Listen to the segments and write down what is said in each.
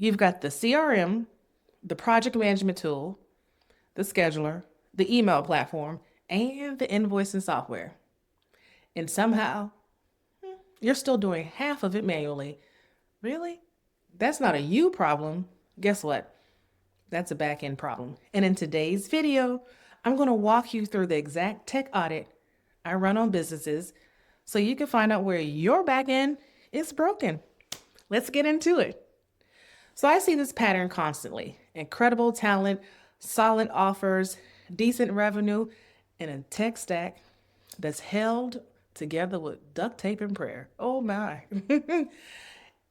You've got the CRM, the project management tool, the scheduler, the email platform, and the invoicing software. And somehow you're still doing half of it manually. Really? That's not a you problem. Guess what? That's a back end problem. And in today's video, I'm going to walk you through the exact tech audit I run on businesses so you can find out where your back end is broken. Let's get into it. So I see this pattern constantly: incredible talent, solid offers, decent revenue, and a tech stack that's held together with duct tape and prayer. Oh my.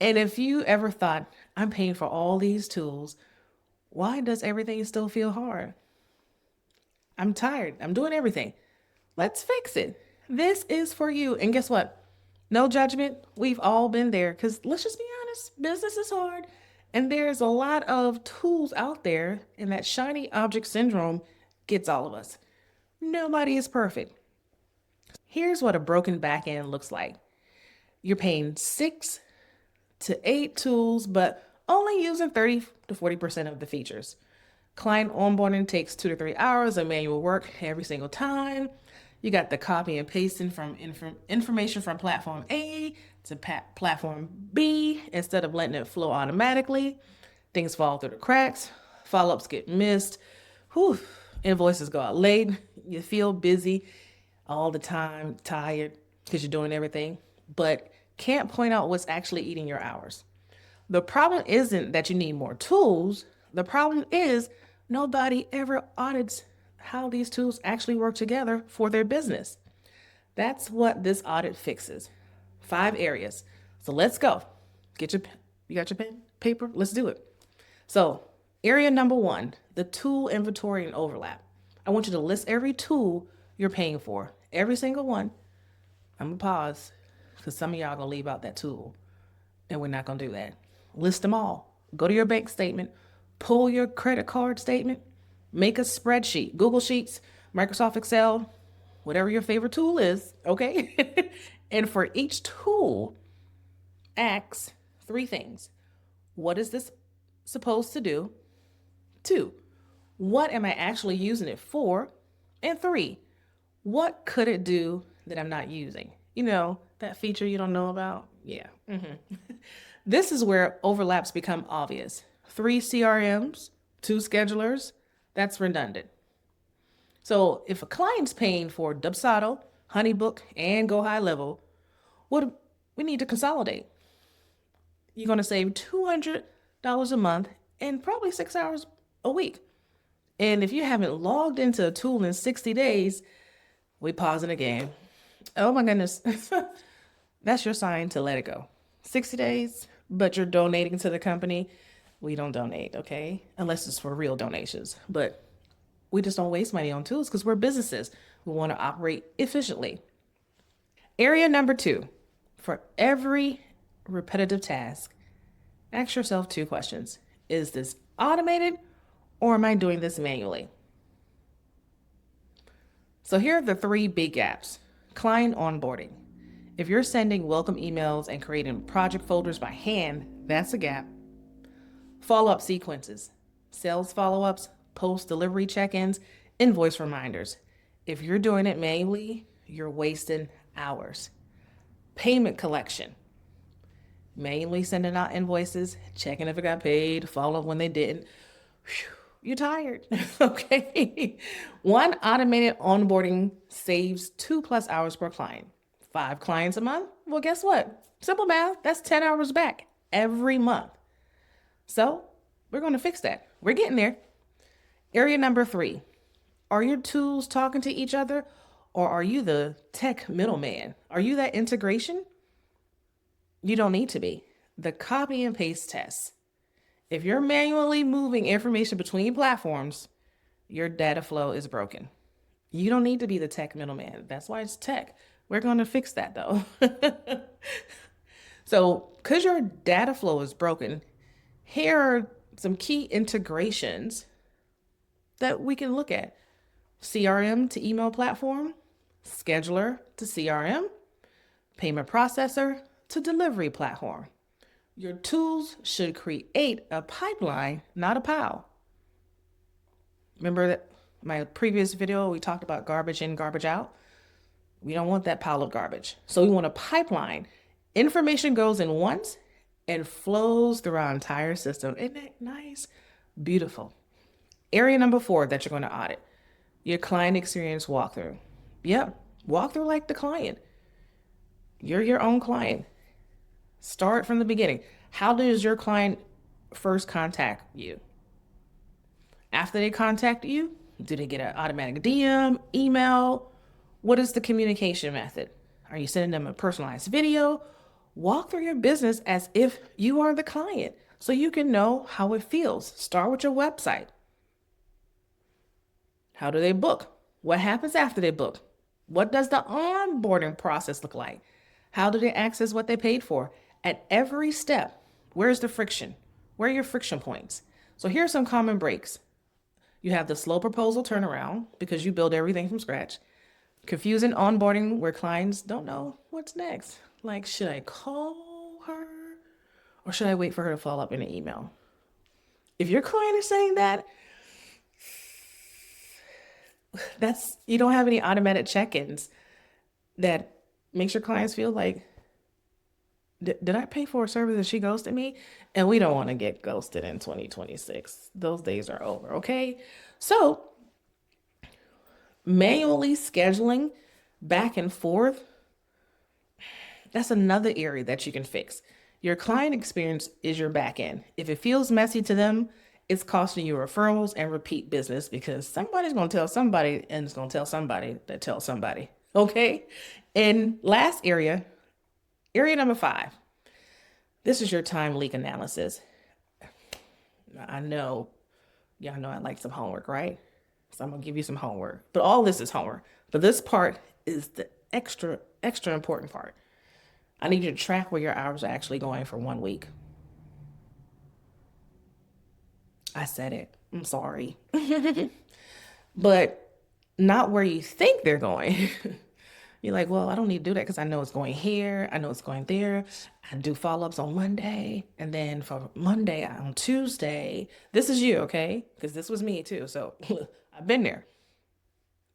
And if you ever thought, I'm paying for all these tools, why does everything still feel hard? I'm tired. I'm doing everything. Let's fix it. This is for you. And guess what? No judgment. We've all been there because let's just be honest, business is hard. And there's a lot of tools out there, and that shiny object syndrome gets all of us. Nobody is perfect. Here's what a broken back end looks like: you're paying 6 to 8 tools, but only using 30 to 40% of the features. Client onboarding takes 2 to 3 hours of manual work every single time. You got the copy and pasting from information from platform A to platform B instead of letting it flow automatically. Things fall through the cracks. Follow-ups get missed. Whew. Invoices go out late. You feel busy all the time, tired because you're doing everything, but can't point out what's actually eating your hours. The problem isn't that you need more tools. The problem is nobody ever audits how these tools actually work together for their business. That's what this audit fixes. 5 areas. So let's go. You got your pen, paper? Let's do it. So, area number 1, the tool inventory and overlap. I want you to list every tool you're paying for, every single one. I'm gonna pause because some of y'all gonna leave out that tool, and we're not gonna do that. List them all. Go to your bank statement, pull your credit card statement, make a spreadsheet, Google Sheets, Microsoft Excel, whatever your favorite tool is, okay? And for each tool, ask 3 things. What is this supposed to do? 2, what am I actually using it for? And 3, what could it do that I'm not using? You know, that feature you don't know about? Yeah. This is where overlaps become obvious. 3 CRMs, 2 schedulers, that's redundant. So if a client's paying for Dubsado, Honeybook, and Go High Level, what we need to consolidate. You're going to save $200 a month and probably 6 hours a week. And if you haven't logged into a tool in 60 days, we pausing again. Oh my goodness. That's your sign to let it go. 60 days, but you're donating to the company. We don't donate, okay? Unless it's for real donations. But we just don't waste money on tools because we're businesses. We want to operate efficiently. Area number 2, for every repetitive task, ask yourself 2 questions. Is this automated or am I doing this manually? So here are the 3 big gaps. Client onboarding. If you're sending welcome emails and creating project folders by hand, that's a gap. Follow-up sequences. Sales follow-ups, post-delivery check-ins, invoice reminders. If you're doing it manually, you're wasting hours. Payment collection. Manually sending out invoices, checking if it got paid, follow up when they didn't. Whew, you're tired, okay? One automated onboarding saves 2+ hours per client. 5 clients a month? Well, guess what? Simple math, that's 10 hours back every month. So we're going to fix that. We're getting there. Area number 3, are your tools talking to each other, or are you the tech middleman? Are you that integration? You don't need to be. The copy and paste test. If you're manually moving information between platforms, your data flow is broken. You don't need to be the tech middleman. That's why it's tech. We're going to fix that though. So, because your data flow is broken, here are some key integrations that we can look at. CRM to email platform, scheduler to CRM, payment processor to delivery platform. Your tools should create a pipeline, not a pile. Remember that my previous video, we talked about garbage in, garbage out? We don't want that pile of garbage. So we want a pipeline. Information goes in once and flows through our entire system. Isn't that nice? Beautiful. Area number 4 that you're going to audit, your client experience walkthrough. Yep, walk through like the client. You're your own client. Start from the beginning. How does your client first contact you? After they contact you, do they get an automatic DM, email? What is the communication method? Are you sending them a personalized video? Walk through your business as if you are the client so you can know how it feels. Start with your website. How do they book? What happens after they book? What does the onboarding process look like? How do they access what they paid for? At every step, where's the friction? Where are your friction points? So here are some common breaks. You have the slow proposal turnaround because you build everything from scratch. Confusing onboarding where clients don't know what's next. Like, should I call her or should I wait for her to follow up in an email? If your client is saying that, you don't have any automatic check-ins that makes your clients feel like, did I pay for a service and she ghosted me? And we don't want to get ghosted in 2026. Those days are over, okay? So manually scheduling back and forth, that's another area that you can fix. Your client experience is your back end. If it feels messy to them, it's costing you referrals and repeat business because somebody's going to tell somebody and it's going to tell somebody that tells somebody. Okay. And last area number 5. This is your time leak analysis. I know, y'all know I like some homework, right? So I'm going to give you some homework. But all this is homework. But this part is the extra important part. I need you to track where your hours are actually going for 1 week. I said it. I'm sorry. But not where you think they're going. You're like, well, I don't need to do that because I know it's going here. I know it's going there. I do follow-ups on Monday. And then for Monday on Tuesday, this is you, okay? Because this was me too. So I've been there.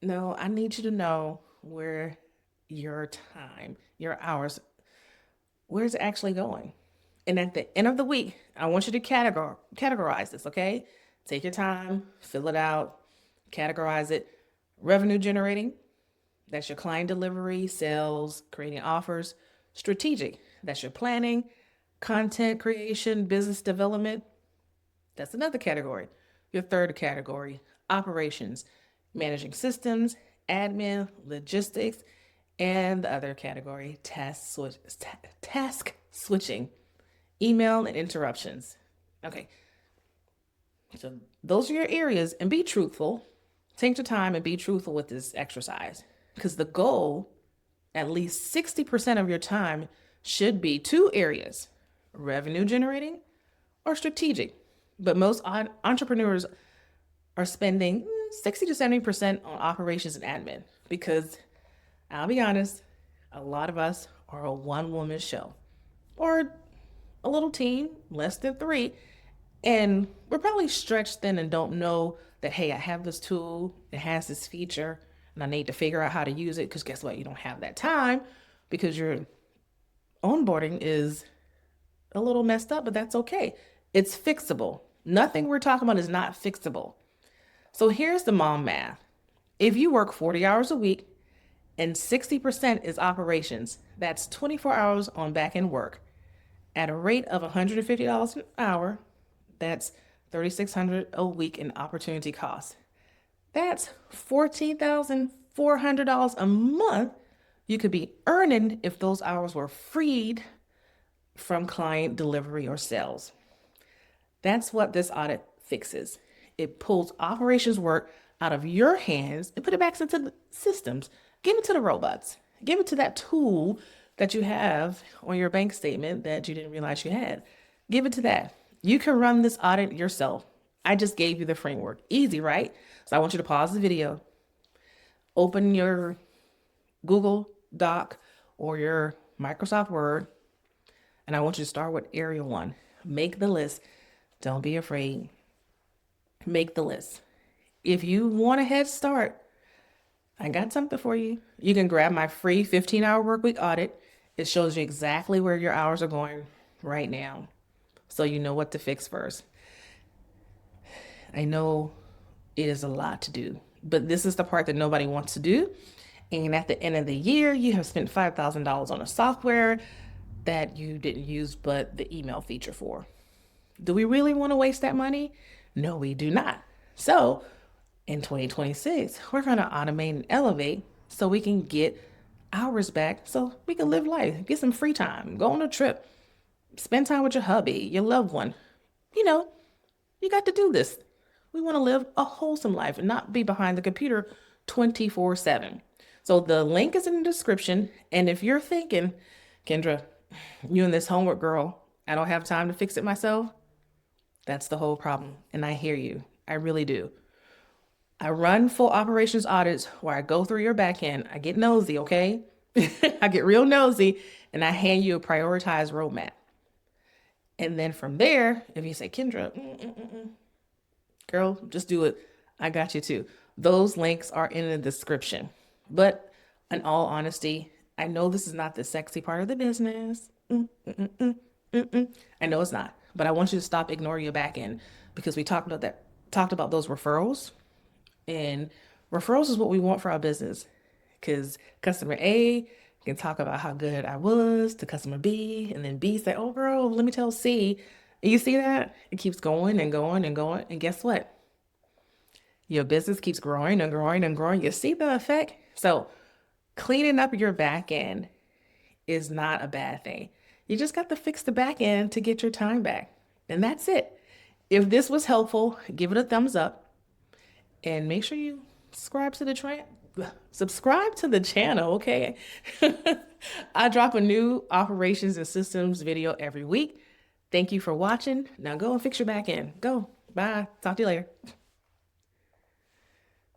No, I need you to know where your time, your hours, where's it actually going? And at the end of the week, I want you to categorize this, okay? Take your time, fill it out, categorize it. Revenue generating, that's your client delivery, sales, creating offers. Strategic, that's your planning, content creation, business development. That's another category. Your third category, operations, managing systems, admin, logistics, and the other category, task switching, email and interruptions. Okay. So those are your areas, and be truthful. Take your time and be truthful with this exercise because the goal, at least 60% of your time should be 2 areas, revenue generating or strategic. But most entrepreneurs are spending 60 to 70% on operations and admin because I'll be honest, a lot of us are a one-woman show or a little team, less than 3, and we're probably stretched thin and don't know that, hey, I have this tool, it has this feature, and I need to figure out how to use it because guess what? You don't have that time because your onboarding is a little messed up, but that's okay. It's fixable. Nothing we're talking about is not fixable. So here's the mom math. If you work 40 hours a week and 60% is operations, that's 24 hours on back-end work. At a rate of $150 an hour, that's $3,600 a week in opportunity costs. That's $14,400 a month you could be earning if those hours were freed from client delivery or sales. That's what this audit fixes. It pulls operations work out of your hands and put it back into the systems. Give it to the robots. Give it to that tool that you have on your bank statement that you didn't realize you had. Give it to that. You can run this audit yourself. I just gave you the framework. Easy, right? So I want you to pause the video, open your Google Doc or your Microsoft Word, And I want you to start with area one. Make the list. Don't be afraid. Make the list. If you want a head start, I got something for you. You can grab my free 15-hour work week audit. It shows you exactly where your hours are going right now, so you know what to fix first. I know it is a lot to do, but this is the part that nobody wants to do. And at the end of the year, you have spent $5,000 on a software that you didn't use but the email feature for. Do we really want to waste that money? No, we do not. So in 2026, we're going to automate and elevate so we can get hours back so we can live life, get some free time, go on a trip, spend time with your hubby, your loved one. You know, you got to do this. We want to live a wholesome life and not be behind the computer 24/7. So the link is in the description. And if you're thinking, Kendra, you and this homework girl, I don't have time to fix it myself, that's the whole problem. And I hear you. I really do. I run full operations audits where I go through your backend. I get nosy, okay? I get real nosy and I hand you a prioritized roadmap. And then from there, if you say, Kendra, girl, just do it. I got you too. Those links are in the description. But in all honesty, I know this is not the sexy part of the business. I know it's not, but I want you to stop ignoring your back end because we talked about that, talked about those referrals. And referrals is what we want for our business because customer A can talk about how good I was to customer B, and then B say, oh, bro, let me tell C. And you see that? It keeps going and going and going. And guess what? Your business keeps growing and growing and growing. You see the effect? So cleaning up your back end is not a bad thing. You just got to fix the back end to get your time back. And that's it. If this was helpful, give it a thumbs up and make sure you subscribe to the channel, okay? I drop a new operations and systems video every week. Thank you for watching. Now go and fix your back end. Go. Bye. Talk to you later.